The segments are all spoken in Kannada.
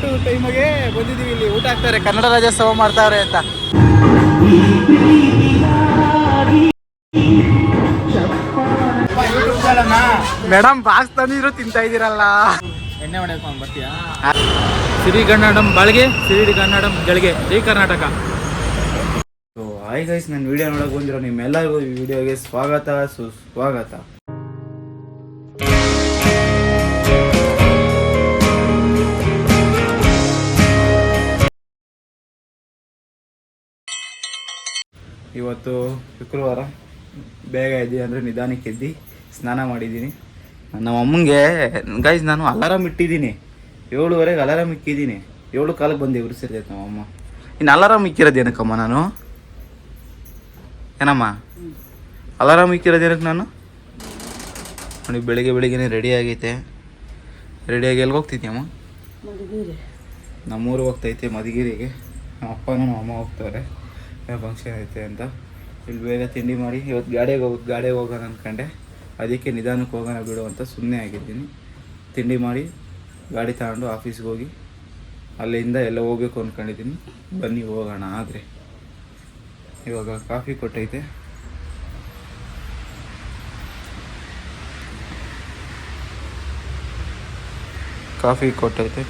ಊಟದ ಟೈಮಿಗೆ ಬಂದಿದ್ದೀವಿ. ಇಲ್ಲಿ ಊಟ ಹಾಕ್ತಾರೆ, ಕನ್ನಡ ರಾಜ್ಯೋತ್ಸವ ಮಾಡ್ತಾವ್ರೆ ಅಂತ. ಮೇಡಮ್ ಬಾಕ್ಸ್ ತಂದಿದ್ರು ತಿಂತಾ ಇದ್ದೀರಲ್ಲ. ಎಣ್ಣೆ ಹೊಡೆಯಕ್ಕೆ ಬರ್ತೀಯಾ? ಸಿರಿಗನ್ನಡಂ ಬಾಳ್ಗೆ, ಸಿರಿಗನ್ನಡಂ ಗಳಿಗೆ. ಜೈ ಕರ್ನಾಟಕ. ಹಾಯ್ ಗೈಸ್, ನನ್ನ ವಿಡಿಯೋ ನೋಡಕ್ ಬಂದಿರೋ ನಿಮ್ಮೆಲ್ಲರಿಗೂ ಈ ವಿಡಿಯೋಗೆ ಸ್ವಾಗತ ಸುಸ್ವಾಗತ. ಇವತ್ತು ಶುಕ್ರವಾರ, ಬೇಗ ಎದ್ದಿ ಅಂದರೆ ನಿಧಾನಕ್ಕೆ ಎದ್ದು ಸ್ನಾನ ಮಾಡಿದ್ದೀನಿ. ನಮ್ಮ ಅಮ್ಮಂಗೆ ಗೈಸ್ ನಾನು ಅಲಾರಾಮ್ ಇಟ್ಟಿದ್ದೀನಿ, 7:30ಗೆ ಅಲಾರಾಮ್ ಇಕ್ಕಿದ್ದೀನಿ. 7 ಕಾಲಕ್ಕೆ ಬಂದು ಎಬ್ರಿಸಿರ್ತೈತೆ ನಮ್ಮಮ್ಮ. ಇನ್ನು ಅಲಾರಾಮ್ ಇಕ್ಕಿರೋದು ಏನಕ್ಕಮ್ಮ ನಾನು? ಏನಮ್ಮ ಅಲಾರಾಮ್ ಇಕ್ಕಿರೋದು ಏನಕ್ಕೆ ನಾನು? ನೋಡಿ ಬೆಳಿಗ್ಗೆ ರೆಡಿ ಆಗೈತೆ. ರೆಡಿಯಾಗಿ ಎಲ್ಲಿಗೆ ಹೋಗ್ತಿದ್ಯಮ್ಮ? ನಮ್ಮೂರಿಗೆ ಹೋಗ್ತೈತೆ, ಮಧುಗಿರಿಗೆ. ನಮ್ಮ ಅಪ್ಪನೂ ನಮ್ಮ ಅಮ್ಮ ಹೋಗ್ತಾರೆ, ಫಂಕ್ಷನ್ ಐತೆ ಅಂತ. ಇಲ್ಲಿ ಬೇಗ ತಿಂಡಿ ಮಾಡಿ ಇವತ್ತು ಗಾಡಿಗೆ ಹೋಗೋಣ ಅಂದ್ಕೊಂಡೆ. ಅದಕ್ಕೆ ನಿಧಾನಕ್ಕೆ ಹೋಗೋಣ ಬಿಡು ಅಂತ ಸುಮ್ಮನೆ ಆಗಿದ್ದೀನಿ. ತಿಂಡಿ ಮಾಡಿ ಗಾಡಿ ತಗೊಂಡು ಆಫೀಸ್ಗೆ ಹೋಗಿ ಅಲ್ಲಿಂದ ಎಲ್ಲ ಹೋಗ್ಬೇಕು ಅಂದ್ಕೊಂಡಿದ್ದೀನಿ. ಬನ್ನಿ ಹೋಗೋಣ. ಆದರೆ ಇವಾಗ ಕಾಫಿ ಕೊಟ್ಟೈತೆ,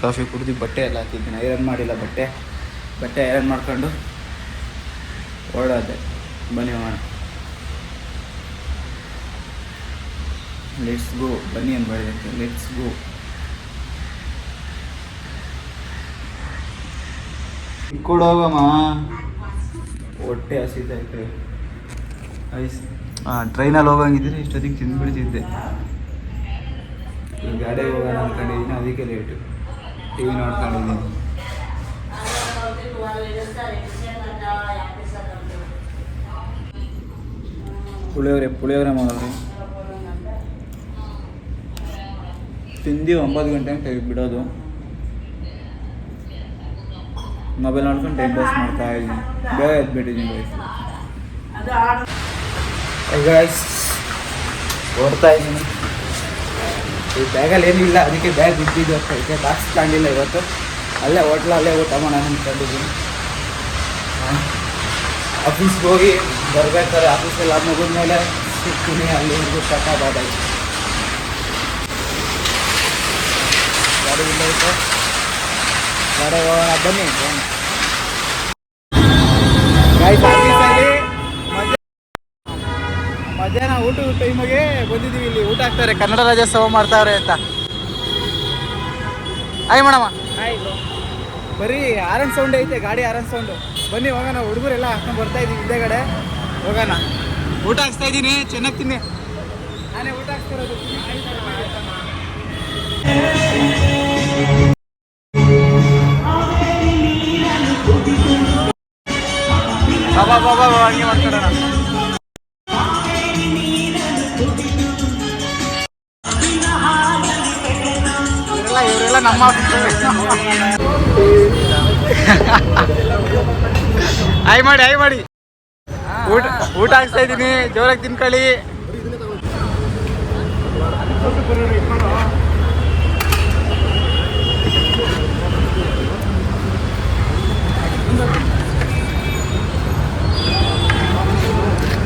ಕಾಫಿ ಕುಡಿದು ಬಟ್ಟೆ ಎಲ್ಲ ಹಾಕಿದ್ದೀನಿ. ಐರನ್ ಮಾಡಿಲ್ಲ, ಬಟ್ಟೆ ಐರನ್ ಮಾಡ್ಕೊಂಡು ಓಡಾದೆ. ಬನ್ನಿ ಹೋಗೋಣ, ಲೆಟ್ಸ್ ಗೋ. ಬನ್ನಿ ಅನ್ಬಾರ್ದಂತೆ, ಲೆಟ್ಸ್ ಗೋ. ಕೊಡೋಗಮ್ಮ, ಹೊಟ್ಟೆ ಹಸಿತೈತೆ. ಟ್ರೈನಲ್ಲಿ ಹೋಗಂಗಿದ್ರೆ ಇಷ್ಟೊತ್ತಿಗೆ ತಿಂದ್ಬಿಡ್ತಿದ್ದೆ. ಈ ಗಾಡಿಗೆ ಹೋಗೋಣ ಅಂದ್ಕೊಂಡಿದ್ದೀನಿ, ಅದಕ್ಕೆ ಲೇಟು. ಟಿ ವಿ ನೋಡ್ಕೊಂಡಿದ್ದೀನಿ. ಪುಳಿಯೋಗರೆ ಮಾಡೋರು ತಿಂದು 9 ಗಂಟೆಗೆ ತೆಗೆದುಬಿಡೋದು. ಮೊಬೈಲ್ ನೋಡ್ಕೊಂಡು ಟೈಮ್ ಪಾಸ್ ಮಾಡ್ತಾ ಇದ್ದೀನಿ. ಬೇಗ ಎದ್ಬಿಟ್ಟಿದ್ದೀನಿ ಗೈಸ್. ಓಡ್ತಾ ಇದ್ದೀನಿ. ಈ ಬ್ಯಾಗಲ್ಲಿ ಏನಿಲ್ಲ, ಅದಕ್ಕೆ ಬ್ಯಾಗ್ ಬಿದ್ದಿದ್ದು ಹೋಗ್ತೈತೆ. ಬಾಕ್ಸ್ ತಗೊಂಡಿಲ್ಲ ಇವತ್ತು. ಅಲ್ಲೇ ಹೋಟ್ಲಲ್ಲೇ ಊಟ ಮಾಡೋಣ ಅಂದ್ಕೊಂಡಿದ್ದೀನಿ. ಆಫೀಸ್ಗೆ ಹೋಗಿ ಬರ್ಬೇಕಾದ್ರೆ ಆಫೀಸಲ್ಲಿ ಅದು ಮುಗಿದ್ಮೇಲೆ ಸಿಗ್ತೀನಿ. ಅಲ್ಲಿವರೆಗೂ ಸಾಕಾಗೋದಾಯ್ತು. ಗಾಡಿ ಇಲ್ಲೈತೆ, ಗಾಡಿ ಹೋಗೋಣ ಬನ್ನಿ. ಗಾಯ್ಸ್, ಆಫೀಸಲ್ಲಿ ಮಧ್ಯಾಹ್ನ ಊಟದ ಟೈಮಿಗೆ ಬಂದಿದ್ದೀವಿ. ಇಲ್ಲಿ ಊಟ ಹಾಕ್ತಾರೆ, ಕನ್ನಡ ರಾಜ್ಯೋತ್ಸವ ಮಾಡ್ತಾವ್ರೆ ಅಂತ. Hi madam. ಬರೀ ಆರನ್ ಸೌಂಡ್ ಐತೆ, ಗಾಡಿ ಆರನ್ ಸೌಂಡು. ಬನ್ನಿ ಹೋಗೋಣ. ಹುಡುಗರೆಲ್ಲ ಹಾಕ್ಕೊಂಡು ಬರ್ತಾ ಇದ್ದೀವಿ ಹಿಂದೆಗಡೆ. ಹೋಗೋಣ. ಊಟ ಹಾಕ್ಸ್ತಾ ಇದ್ದೀನಿ, ಚೆನ್ನಾಗಿ ತಿನ್ನಿ. ನಾನೇ ಊಟ ಹಾಕ್ತಿರೋದು. ಬಾಬಾ ಹಂಗೆ ಮಾಡ್ಕೊಡೋಣ. ಇವರೆಲ್ಲ ನಮ್ಮ ಆಯ್ ಮಾಡಿ ಊಟ ಹಾಕ್ಸ್ತಾ ಇದ್ದೀನಿ. ಜೋರಾಗಿ ತಿನ್ಕೊಳ್ಳಿ.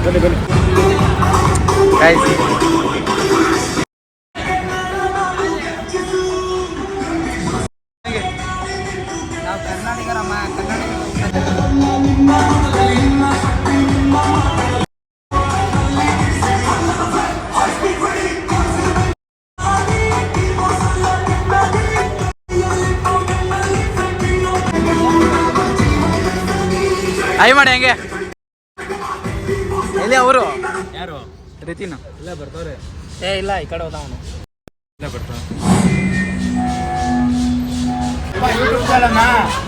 ಬನ್ನಿ ನಾವು ಕರ್ನಾಟಕರಮ್ಮ. ಆಯ್ ಮಾಡಿ ಹೆಂಗೆ? ಎಲ್ಲಿ ಅವರು? ಯಾರು? ರೀತಿನ ಇಲ್ಲ ಬರ್ತಾವ್ರೆ. ಇಲ್ಲ ಈ ಕಡೆ ಹೋದವನು ಇಲ್ಲ ಬರ್ತಾವ.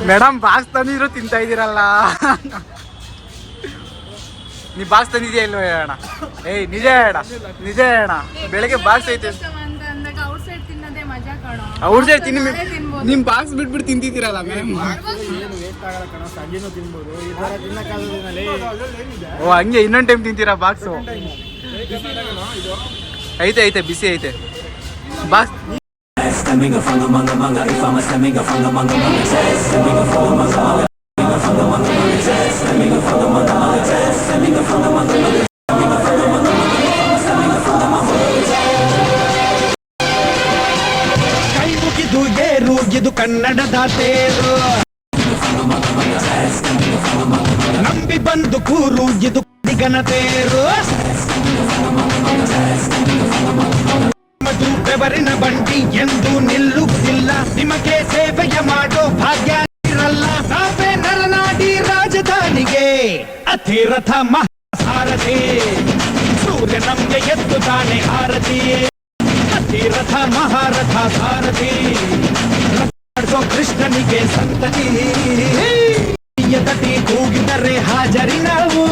ಮೇಡಮ್ ಬಾಕ್ಸ್ ತಂದಿದ್ರು ತಿಂತಾ ಇದ್ದೀರಲ್ಲ. ನೀ ಬಾಕ್ಸ್ ತಂದಿದ್ಯಾ ಇಲ್ವ ಹೇಳೋಣ? ನಿಜ ಹೇಳ. ಬೆಳಗ್ಗೆ ಬಾಕ್ಸ್ ಐತೆ. ಔಟ್ ಸೈಡ್ ತಿನ್ನಿ. ನಿಮ್ ಬಾಕ್ಸ್ ಬಿಟ್ಬಿಟ್ಟು ತಿಂತಿದ್ದೀರಲ್ಲ ಮ್ಯಾಮ್. ಓ ಹಂಗೆ ಇನ್ನೊಂದು ಟೈಮ್ ತಿಂತೀರಾ ಬಾಕ್ಸು? ಐತೆ ಬಿಸಿ ಐತೆ box. stemming from the manga manga. If I'm a stemming from the manga manga, stemming from the manga manga. From the manga manga, stemming from the manga manga, stemming from the manga manga. ಕೈ ಮುಗಿದು ಏರು ಇದು ಕನ್ನಡದ ತೇರು ನಂಬಿ ಬಂದು ಕೂರು ಇದು ದಿಗನ ತೇರು ಮಧು ಬೆವರಿನ ಬಂಡಿ ಎಂದು ನಿಲ್ಲುವುದಿಲ್ಲ ನಿಮಗೆ ಸೇವೆಯ ಮಾಡೋ ಭಾಗ್ಯ ಇರಲ್ಲ ನಾವೇ ನರನಾಡಿ ರಾಜಧಾನಿಗೆ ಅತಿರಥ ಮಹಾಸಾರಥಿ ಸೂರ್ಯ ನಮ್ಗೆ ಎದ್ದು ತಾನೆ ಆರತಿ ಅತಿರಥ ಮಹಾರಥ ಸಾರಥಿ ಕೃಷ್ಣನಿಗೆ ಸಂತತಿ ತಟಿ ಕೂಗಿದರೆ ಹಾಜರಿ ನಾವು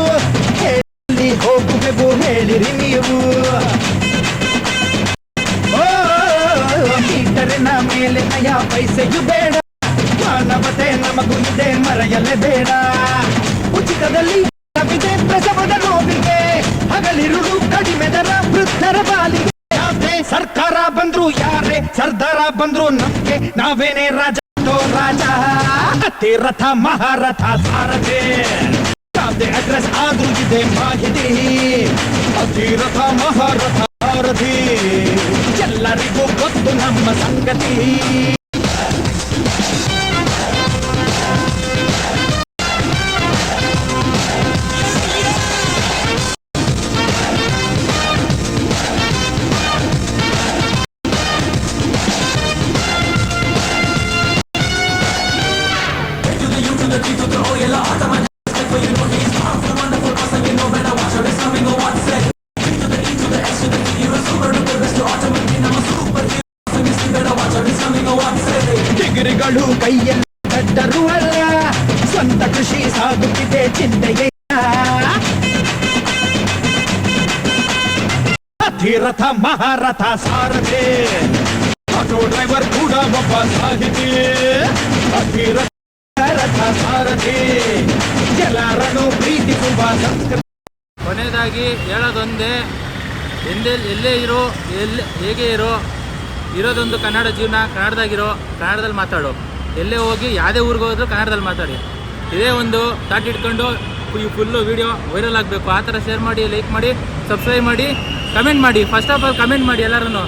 ಹೇಳಿ ಹೋಗುವೆವು ಹೇಳಿರಿ ನೀವು ಮೀಟರಿನ ಮೇಲೆ ನಯ ಪೈಸೆಯು ಬೇಡ ಮಾನವತೆ ನಮಗೂ ಇದೆ ಮರೆಯಲೇ ಬೇಡ ಉಚಿತದಲ್ಲಿ ವಿದೆ ಪ್ರಸವದ ನೋವಿಗೆ ಹಗಲಿರುಳು ಕಡಿಮೆ ದರ ವೃದ್ಧರ ಬಾಲಿಗೆ ಸರ್ಕಾರ ಬಂದ್ರು ಯಾರೇ ಸರ್ದಾರ ಬಂದ್ರು ನಮ್ಗೆ ನಾವೇನೇ ರಾಜ ರಾಜ ಅತಿರಥ ಮಹಾರಥ ಸಾರಥಿ ಯಾವುದೇ ಅಡ್ರೆಸ್ ಆದ್ರೂ ಇದೆ ಮಾಹಿತಿ ಅತಿರಥ ಮಹಾರಥ ಸಾರಥಿ ಎಲ್ಲರಿಗೂ ಗೊತ್ತು ನಮ್ಮ ಸಂಗತಿ ಡಿಗ್ರಿಗಳು ಕೈಯಲ್ಲಿ ಕಟ್ಟರು ಅಲ್ಲ ಸ್ವಂತ ಕೃಷಿ ಸಾಗುತ್ತಿದೆ ಚಿಂತೆಯ ಅತಿರಥ ಮಹಾರಥ ಸಾರಥಿ ಆಟೋ ಡ್ರೈವರ್ ಕೂಡ ಒಬ್ಬ ಸಾಹಿತಿ ಅತಿರಥ ಸಾರಥಿ ಎಲ್ಲರನ್ನು ಪ್ರೀತಿಸುವ ಸಂಸ್ಕೃತಿ. ಕೊನೆಯದಾಗಿ ಹೇಳೋದೊಂದೇ, ಎಲ್ಲೇ ಇರೋ ಹೇಗೆ ಇರೋದೊಂದು ಕನ್ನಡ ಜೀವನ, ಕನ್ನಡದಾಗಿರೋ, ಕನ್ನಡದಲ್ಲಿ ಮಾತಾಡು. ಎಲ್ಲೇ ಹೋಗಿ ಯಾವುದೇ ಊರಿಗೆ ಹೋದ್ರು ಕನ್ನಡದಲ್ಲಿ ಮಾತಾಡಿ. ಇದೇ ಒಂದು ಥಾಟ್ ಇಟ್ಕೊಂಡು ಈ ಫುಲ್ಲು ವೀಡಿಯೋ ವೈರಲ್ ಆಗಬೇಕು. ಆ ಥರ ಶೇರ್ ಮಾಡಿ, ಲೈಕ್ ಮಾಡಿ, ಸಬ್ಸ್ಕ್ರೈಬ್ ಮಾಡಿ, ಕಮೆಂಟ್ ಮಾಡಿ. ಫಸ್ಟ್ ಆಫ್ ಆಲ್ ಕಮೆಂಟ್ ಮಾಡಿ ಎಲ್ಲರೂ.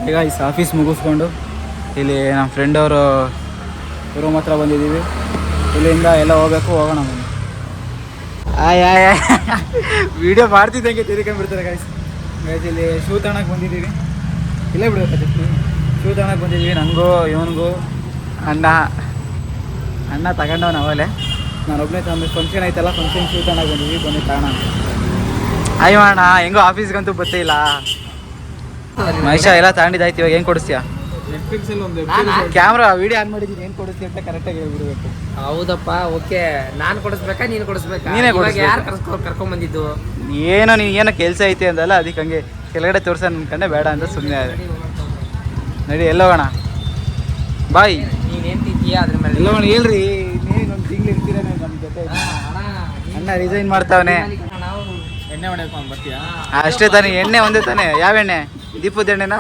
ಈಗ ಈ ಆಫೀಸ್ ಮುಗಿಸ್ಕೊಂಡು ಇಲ್ಲಿ ನಮ್ಮ ಫ್ರೆಂಡ್ ಅವರು ರೂಮ್ ಹತ್ರ ಬಂದಿದ್ದೀವಿ. ಇಲ್ಲಿಂದ ಎಲ್ಲ ಹೋಗೋಣ ಬನ್ನಿ. ವಿಡಿಯೋ ಮಾಡ್ತಿದ್ದಂಗೆ ತಿರ್ಕೊಂಡ್ಬಿಡ್ತಾರೆ ಗಾಯ್ಸ್. ಇಲ್ಲಿ ಶೂ ತಗೊಳಕ್ಕೆ ಬಂದಿದ್ದೀವಿ. ಇಲ್ಲೇ ಬಿಡ್ಬೇಕಾಗುತ್ತೆ. ಶೂ ತಗೊಳಕ್ಕೆ ಬಂದಿದ್ದೀವಿ. ನನಗೂ ಇವನಿಗೂ ಅಣ್ಣ ತಗೊಂಡವನು ಅವಲೇ. ನಾನು ಒಬ್ಬನೇ ತಗೊಂಡು ಫಂಕ್ಷನ್ ಐತಲ್ಲ, ಫಂಕ್ಷನ್ ಶೂ ತಗೊಳಕ್ಕೆ ಬಂದಿದ್ದೀವಿ. ಬನ್ನಿ ತಗೋಣ. ಅಯ್ಯೋಣ ಹೆಂಗೋ ಆಫೀಸ್ಗಂತೂ ಗೊತ್ತಿಲ್ಲ. ಮಹೇಶ ಎಲ್ಲ ತಗೊಂಡಿದ್ದಾಯ್ತು. ಇವಾಗ ಏನು ಕೊಡಿಸ್ತೀಯಾ? ನೆಟ್ಫ್ಲಿಕ್ಸಲ್ಲಿ ಒಂದು ಕ್ಯಾಮ್ರಾ ವಿಡಿಯೋ ಆನ್ ಮಾಡಿದ್ದೀನಿ. ಏನು ಕೊಡಿಸ್ತೀಯ ಅಂತ ಕರೆಕ್ಟಾಗಿ ಹೇಳ್ಬಿಡ್ಬೇಕು. ಹೌದಪ್ಪ, ಓಕೆ. ನಾನು ಕೊಡಿಸ್ಬೇಕಾ ನೀನು ಕೊಡಿಸ್ಬೇಕಾ? ನೀನೇ ಕೊಡಿಸ್ಬೇಕು. ಯಾರು ಕರ್ಕೊಂಡ್ಬಂದಿದ್ದು? ಏನೋ ಕೆಲಸ ಐತೆ ಅಂದಲ್ಲ, ಅದಕ್ಕೆ ಹಂಗೆ ಕೆಳಗಡೆ ತೋರ್ಸ ಅನ್ಕೊಂಡೆ, ಬೇಡ ಅಂತ ಸುಮ್ಮನೆ ಆದೆ. ನಡಿ ಎಲ್ಲೋಗೋಣ. ಬಾಯ್. ನೀನೇನು ತಿಂತೀಯಾ ಅದ್ರ ಮೇಲೆ? ಎಲ್ಲೋಗೋಣ ಹೇಳ್ರಿ. ಇನ್ನೇನೊಂದು ತಿಂಗಳು ಇರ್ತೀರ ನಮ್ಮ ಜೊತೆ. ಅಣ್ಣ ರಿಸೈನ್ ಮಾಡ್ತಾವನೆ. ಎಣ್ಣೆ ಹೊಡೆಕೊಂಡು ಬರ್ತೀಯಾ? ಅಷ್ಟೇ ತಾನೇ, ಎಣ್ಣೆ ಒಂದೇ ತಾನೇ. ಯಾವ ಎಣ್ಣೆ? ದೀಪದ ಎಣ್ಣೆನಾ?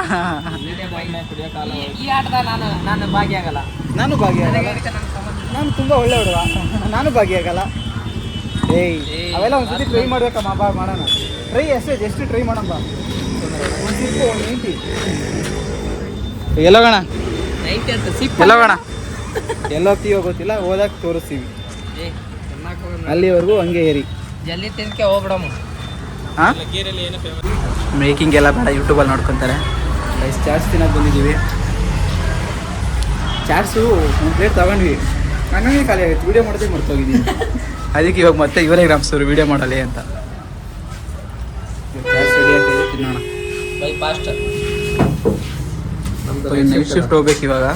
ಈ ಆಟದ ನಾನು ಭಾಗಿಯಾಗಲ್ಲ. ನಾನು ಭಾಗಿಯಾಗಲ್ಲ. ನಾನು ತುಂಬ ಒಳ್ಳೆ ಹುಡುಗ. ನಾನು ಭಾಗಿಯಾಗಲ್ಲ. ಅವೆಲ್ಲ ಒಂದ್ಸತಿ ಟ್ರೈ ಮಾಡ್ಬೇಕಮ್ಮ. ಬಾ ಮಾಡೋಣ. ಟ್ರೈ ಅಷ್ಟೇ, ಜಸ್ಟ್ ಟ್ರೈ ಮಾಡೋಣ. ಬಾ ಒಂದು ಎಲ್ಲೋಗೋಣ. ಎಲ್ಲೋಗೋಣ. ಎಲ್ಲೋಗ್ತೀವೋ ಗೊತ್ತಿಲ್ಲ, ಹೋದಾಗ ತೋರಿಸ್ತೀವಿ. ಅಲ್ಲಿವರೆಗೂ ಹಂಗೆ ಏರಿ ಜಲ್ದಿ ತಿನ್ಕೆ ಹೋಗ್ಬಿಡಮ್ಮ. ಹಾಂ, ಮೇಕಿಂಗ್ ಎಲ್ಲ ಬೇಡ, ಯೂಟ್ಯೂಬಲ್ಲಿ ನೋಡ್ಕೊತಾರೆ. ಚಾಟ್ಸ್ ತಿನ್ನೋಕೆ ಬಂದಿದ್ದೀವಿ. ಚಾಟ್ಸು ಒಂದು ಪ್ಲೇಟ್ ತೊಗೊಂಡ್ವಿ. ಹಂಗಾಗಿ ಖಾಲಿ ಆಗುತ್ತೆ. ವೀಡಿಯೋ ಮಾಡೋದಕ್ಕೆ ಮರ್ತೋಗಿದ್ದೀವಿ. ಅದಕ್ಕೆ ಇವಾಗ ಮತ್ತೆ ಇವರೇ ಗ್ರಾಮ್ಸರು ವೀಡಿಯೋ ಮಾಡಲಿ ಅಂತ. ಚಾಟ್ಸ್ ರೆಡಿ ಆಗ್ತಿದೆ, ತಿನ್ನೋಣ. By fast. ನೈಟ್ ಶಿಫ್ಟ್ ಹೋಗ್ಬೇಕು ಇವಾಗ.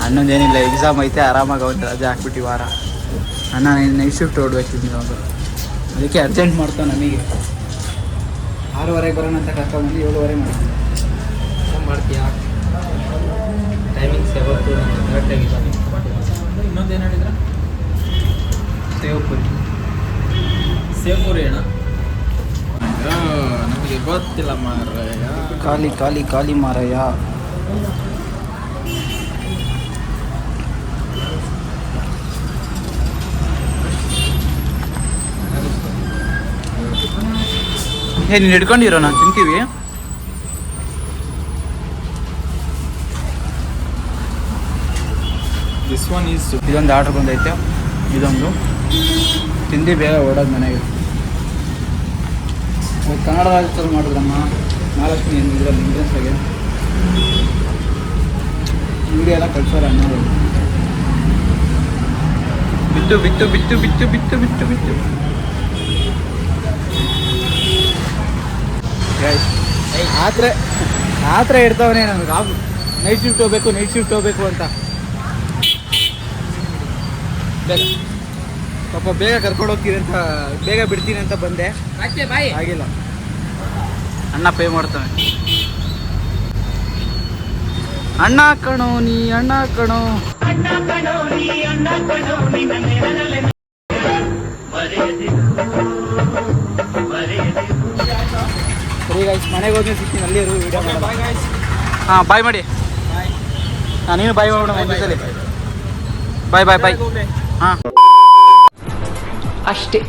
ಅನ್ನೊಂದೇನಿಲ್ಲ, ಎಕ್ಸಾಮ್ ಐತೆ, ಆರಾಮಾಗಿ ಅವತ್ತು ರಜೆ ಹಾಕ್ಬಿಟ್ಟು ವಾರ. ಅಣ್ಣ ನೈಟ್ ಶಿಫ್ಟ್ ಹೊಡ್ಬೇಕಿದ್ದು ಇವಾಗ. ಅದಕ್ಕೆ ಅರ್ಜೆಂಟ್ ಮಾಡ್ತಾವೆ ನಮಗೆ. 6:30 ಬರೋಣ ಅಂತ ಕರ್ಕೊಂಡ್ಬಂದು 7:30 ಮಾಡ್ತೀಯಾ? ಟೈಮಿಂಗ್ಸ್ ಯಾವತ್ತು ಕರೆಕ್ಟಾಗಿ. ಇನ್ನೊಂದೇನು ಹೇಳಿದ್ರೆ ಸೇವ್ ಪುರಿ ಅಣ್ಣ. ನಮಗೆ ಗೊತ್ತಿಲ್ಲ ಮಾರಾಯ. ಖಾಲಿ ಖಾಲಿ ಖಾಲಿ ಮಾರಾಯ. ನೀನು ಹಿಡ್ಕೊಂಡಿರೋ ನಾನು ತಿಂತೀವಿ. ದಿಸ್ ಒನ್ ಈಸ್ ಇದೊಂದು ಆರ್ಡ್ರ್ ಬಂದೈತೆ. ಇದೊಂದು ತಿಂದು ಬೇಗ ಓಡೋದು ಮನೆಗೆ. ಕನ್ನಡ ರಾಜ್ಯದಲ್ಲಿ ಮಾಡಿದ್ರಮ್ಮ 4 ಇದರಲ್ಲಿ ಇಂಗ್ಲೀಷಾಗೆ ವಿಡಿಯೋ ಎಲ್ಲ ಕಳ್ಸೋರ ಅನ್ನೋದು. ಬಿತ್ತು ಬಿತ್ತು ಬಿತ್ತು ಬಿತ್ತು ಬಿತ್ತು ಬಿತ್ತು ಬಿತ್ತು ಆತ್ರ ಇಡ್ತಾವನೆ ನನಗೆ. ನೈಟ್ ಶಿಫ್ಟ್ ಹೋಗ್ಬೇಕು ಅಂತ ಬೇಗ ಪಾಪ ಬೇಗ ಕರ್ಕೊಂಡು ಹೋಗ್ತೀನಿ ಅಂತ, ಬೇಗ ಬಿಡ್ತೀನಿ ಅಂತ ಬಂದೆ. ಆಗಿಲ್ಲ. ಅಣ್ಣ ಪೇ ಮಾಡ್ತಾನೆ. ಅಣ್ಣ ಕಣೋ ನೀ ಅಣ್ಣ ಕಣೋ. ಸರಿ ಗೈಸ್, ಮನೆಗೆ ಹೋಗಿ ಸಿಗ್ತೀನಿ. ಅಲ್ಲಿ ವಿಡಿಯೋ ಮಾಡೋಣ. ಹಾಂ, ಬಾಯ್ ಮಾಡಿ. ಹಾಂ, ನೀನು ಬಾಯ್ ಮಾಡೋಣ ಒಂದು ಸಲ. ಬಾಯ್ ಬಾಯ್ ಬಾಯ್. ಹಾಂ, ಅಷ್ಟೇ.